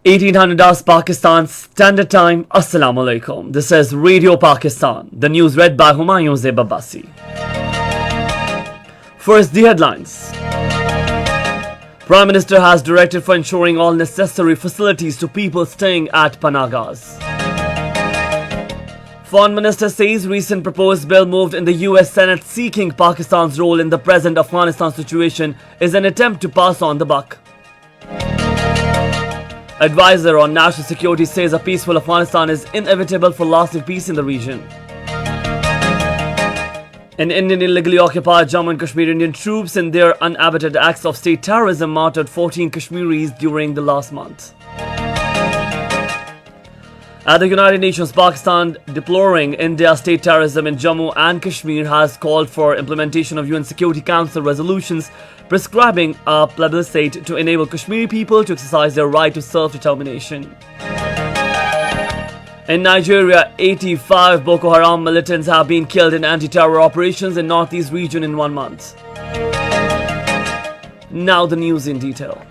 1800 hours Pakistan Standard Time. Assalamu alaikum. This is Radio Pakistan. The news read by Humayun Zebabasi. First, the headlines. Prime Minister has directed for ensuring all necessary facilities to people staying at Panagas. Foreign Minister says recent proposed bill moved in the US Senate seeking Pakistan's role in the present Afghanistan situation is an attempt to pass on the buck. Advisor on national security says a peaceful Afghanistan is inevitable for lasting peace in the region. In Indian illegally occupied Jammu and Kashmir, Indian troops in their unabated acts of state terrorism martyred 14 Kashmiris during the last month. At the United Nations, Pakistan, deploring India's state terrorism in Jammu and Kashmir, has called for implementation of UN Security Council resolutions prescribing a plebiscite to enable Kashmiri people to exercise their right to self-determination. In Nigeria, 85 Boko Haram militants have been killed in anti-terror operations in northeast region in 1 month. Now the news in detail.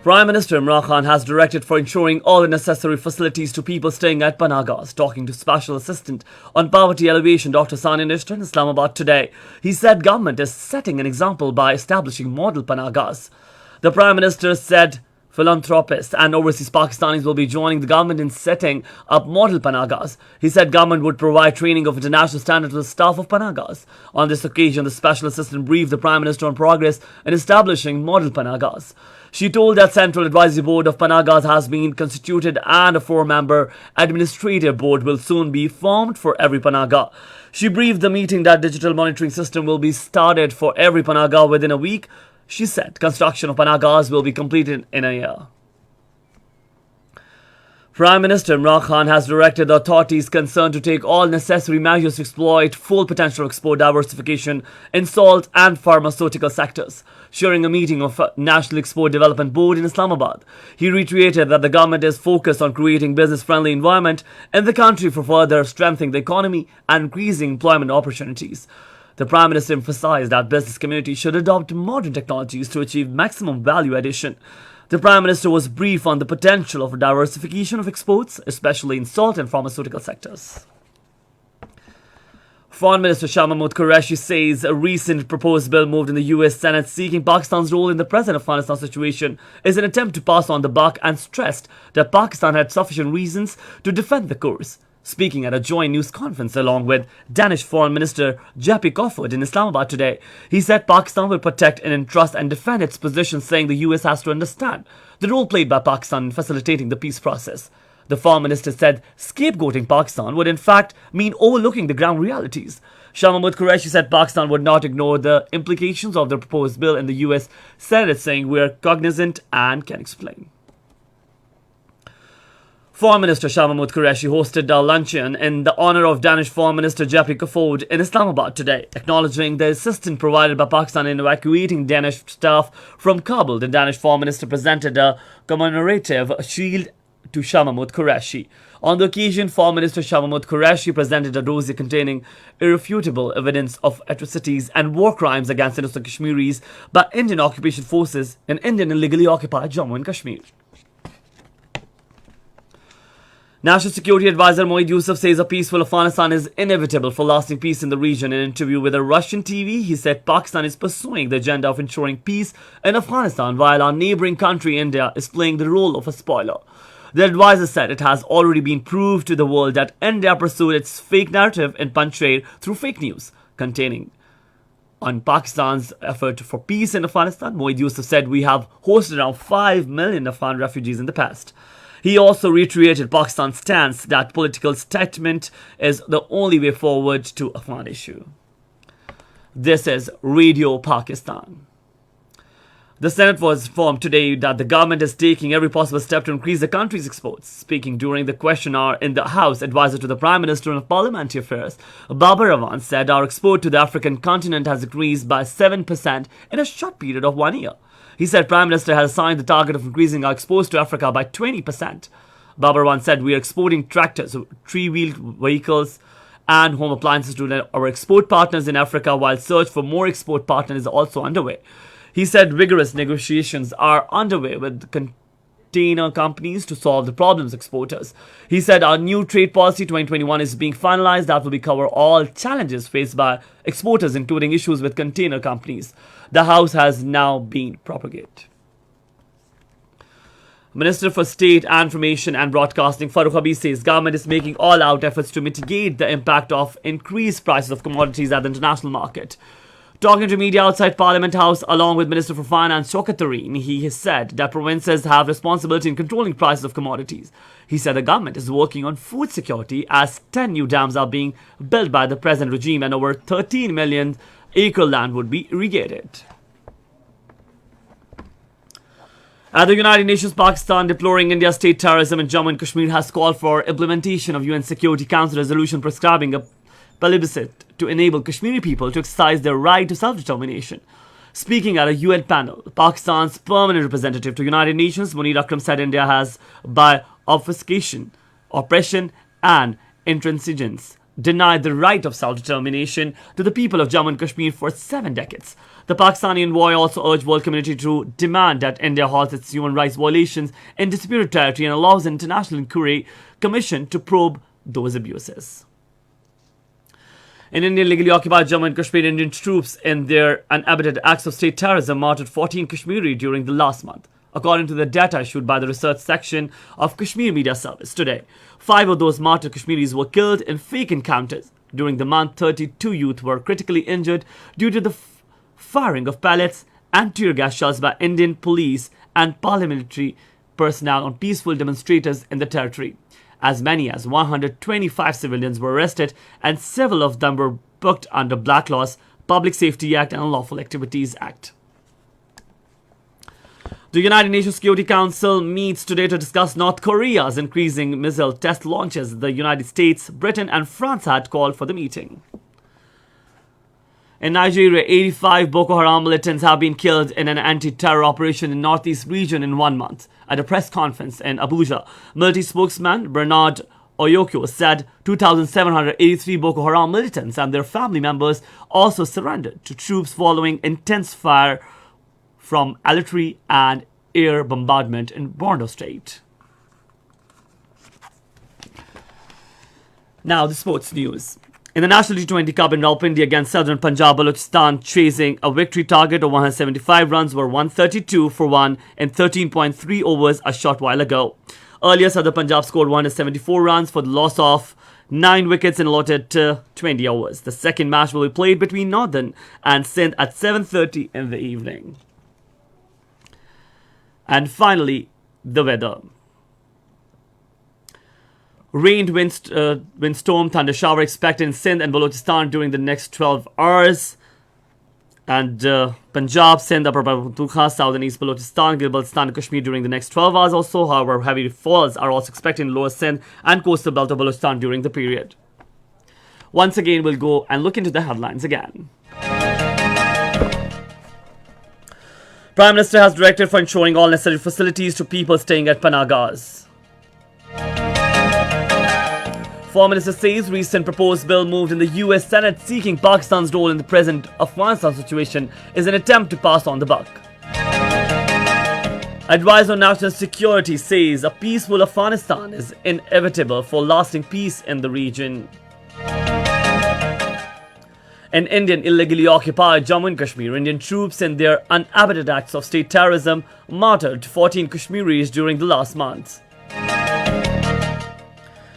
Prime Minister Imran Khan has directed for ensuring all the necessary facilities to people staying at Panagas. Talking to Special Assistant on Poverty Alleviation Dr. Sani Nishtar in Islamabad today, he said government is setting an example by establishing model Panagas. The Prime Minister said philanthropists and overseas Pakistanis will be joining the government in setting up model Panagas. He said government would provide training of international standards to the staff of Panagas. On this occasion, the Special Assistant briefed the Prime Minister on progress in establishing model Panagas. She told that Central Advisory Board of Panagas has been constituted and a 4-member administrative board will soon be formed for every Panaga. She briefed the meeting that digital monitoring system will be started for every Panaga within a week. She said construction of Panagas will be completed in a year. Prime Minister Imran Khan has directed the authorities concerned to take all necessary measures to exploit full potential of export diversification in salt and pharmaceutical sectors. During a meeting of National Export Development Board in Islamabad, he reiterated that the government is focused on creating business-friendly environment in the country for further strengthening the economy and increasing employment opportunities. The Prime Minister emphasized that business community should adopt modern technologies to achieve maximum value addition. The Prime Minister was brief on the potential of diversification of exports, especially in salt and pharmaceutical sectors. Foreign Minister Shah Mahmood Qureshi says a recent proposed bill moved in the US Senate seeking Pakistan's role in the present Afghanistan situation is an attempt to pass on the buck and stressed that Pakistan had sufficient reasons to defend the course. Speaking at a joint news conference along with Danish Foreign Minister Jappy Kofoed in Islamabad today, he said Pakistan will protect and entrust and defend its position, saying the US has to understand the role played by Pakistan in facilitating the peace process. The Foreign Minister said scapegoating Pakistan would in fact mean overlooking the ground realities. Shah Mahmood Qureshi said Pakistan would not ignore the implications of the proposed bill in the US Senate, saying we are cognizant and can explain. Foreign Minister Shah Mahmood Qureshi hosted a luncheon in the honour of Danish Foreign Minister Jappy Kofoed in Islamabad today, acknowledging the assistance provided by Pakistan in evacuating Danish staff from Kabul. The Danish Foreign Minister presented a commemorative shield to Shah Mahmood Qureshi. On the occasion, Foreign Minister Shah Mahmood Qureshi presented a dossier containing irrefutable evidence of atrocities and war crimes against innocent Kashmiris by Indian occupation forces in Indian illegally occupied Jammu and Kashmir. National Security Advisor Moeed Yusuf says a peaceful Afghanistan is inevitable for lasting peace in the region. In an interview with a Russian TV, he said Pakistan is pursuing the agenda of ensuring peace in Afghanistan while our neighbouring country India is playing the role of a spoiler. The advisor said it has already been proved to the world that India pursued its fake narrative in Panjshir through fake news containing on Pakistan's effort for peace in Afghanistan. Moeed Yusuf said we have hosted around 5 million Afghan refugees in the past. He also reiterated Pakistan's stance that political statement is the only way forward to Afghan issue. This is Radio Pakistan. The Senate was informed today that the government is taking every possible step to increase the country's exports. Speaking during the question hour in the House, advisor to the Prime Minister on Parliamentary Affairs, Babar Rahman said our export to the African continent has increased by 7% in a short period of 1 year. He said Prime Minister has assigned the target of increasing our exports to Africa by 20%. Babar Rahman said we are exporting tractors, three-wheeled vehicles and home appliances to our export partners in Africa, while search for more export partners is also underway. He said vigorous negotiations are underway with container companies to solve the problems exporters. He said our new trade policy 2021 is being finalized that will cover all challenges faced by exporters, including issues with container companies. The House has now been propagated. Minister for State, Information and Broadcasting Farooq Habib says government is making all-out efforts to mitigate the impact of increased prices of commodities at the international market. Talking to media outside Parliament House along with Minister for Finance Shaukat Tareen, he has said that provinces have responsibility in controlling prices of commodities. He said the government is working on food security as 10 new dams are being built by the present regime and over 13 million acre land would be irrigated. At the United Nations, Pakistan, deploring India's state terrorism in Jammu and Kashmir, has called for implementation of UN Security Council resolution prescribing a plebiscite to enable Kashmiri people to exercise their right to self-determination. Speaking at a UN panel, Pakistan's permanent representative to United Nations, Munir Akram, said India has, by obfuscation, oppression and intransigence, denied the right of self-determination to the people of Jammu and Kashmir for 7 decades. The Pakistani envoy also urged world community to demand that India halts its human rights violations in disputed territory and allows an international inquiry commission to probe those abuses. In Indian legally occupied Jammu and Kashmir, Indian troops in their unabated acts of state terrorism martyred 14 Kashmiri during the last month. According to the data issued by the research section of Kashmir Media Service today, 5 of those martyred Kashmiris were killed in fake encounters. During the month, 32 youth were critically injured due to the firing of pellets and tear gas shells by Indian police and paramilitary personnel on peaceful demonstrators in the territory. As many as 125 civilians were arrested and several of them were booked under Black Laws, Public Safety Act and Unlawful Activities Act. The United Nations Security Council meets today to discuss North Korea's increasing missile test launches. The United States, Britain and France had called for the meeting. In Nigeria, 85 Boko Haram militants have been killed in an anti-terror operation in the northeast region in 1 month. At a press conference in Abuja, military spokesman Bernard Oyoko said 2,783 Boko Haram militants and their family members also surrendered to troops following intense fire from artillery and air bombardment in Borno State. Now, the sports news. In the National T20 Cup in Rawalpindi against Southern Punjab, Balochistan chasing a victory target of 175 runs were 132 for 1 in 13.3 overs a short while ago. Earlier, Southern Punjab scored 174 runs for the loss of 9 wickets in allotted 20 overs. The second match will be played between Northern and Sindh at 7:30 in the evening. And finally, the weather. Rain, windstorm, thunder shower expected in Sindh and Balochistan during the next 12 hours. And Punjab, Sindh, Upper Pakhtunkhwa, South and East Balochistan, Gilbertistan and Kashmir during the next 12 hours also. However, heavy falls are also expected in Lower Sindh and coastal belt of Balochistan during the period. Once again, we'll go and look into the headlines again. Prime Minister has directed for ensuring all necessary facilities to people staying at Panagas. Foreign Minister says recent proposed bill moved in the US Senate seeking Pakistan's role in the present Afghanistan situation is an attempt to pass on the buck. Advisor on National Security says a peaceful Afghanistan is inevitable for lasting peace in the region. In Indian illegally occupied Jammu and Kashmir, Indian troops in their unabated acts of state terrorism martyred 14 Kashmiris during the last month.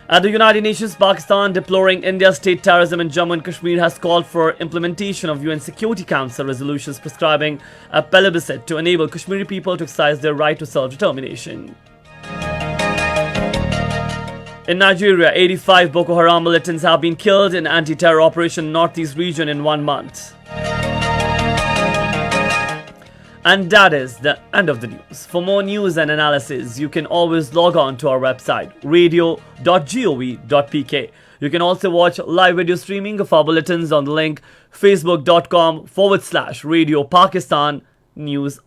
At the United Nations, Pakistan, deploring India's state terrorism in Jammu and Kashmir, has called for implementation of UN Security Council resolutions prescribing a plebiscite to enable Kashmiri people to exercise their right to self-determination. In Nigeria, 85 Boko Haram militants have been killed in anti-terror operation in the northeast region in 1 month. And that is the end of the news. For more news and analysis, you can always log on to our website, radio.gov.pk. You can also watch live video streaming of our bulletins on the link facebook.com/Radio Pakistan News.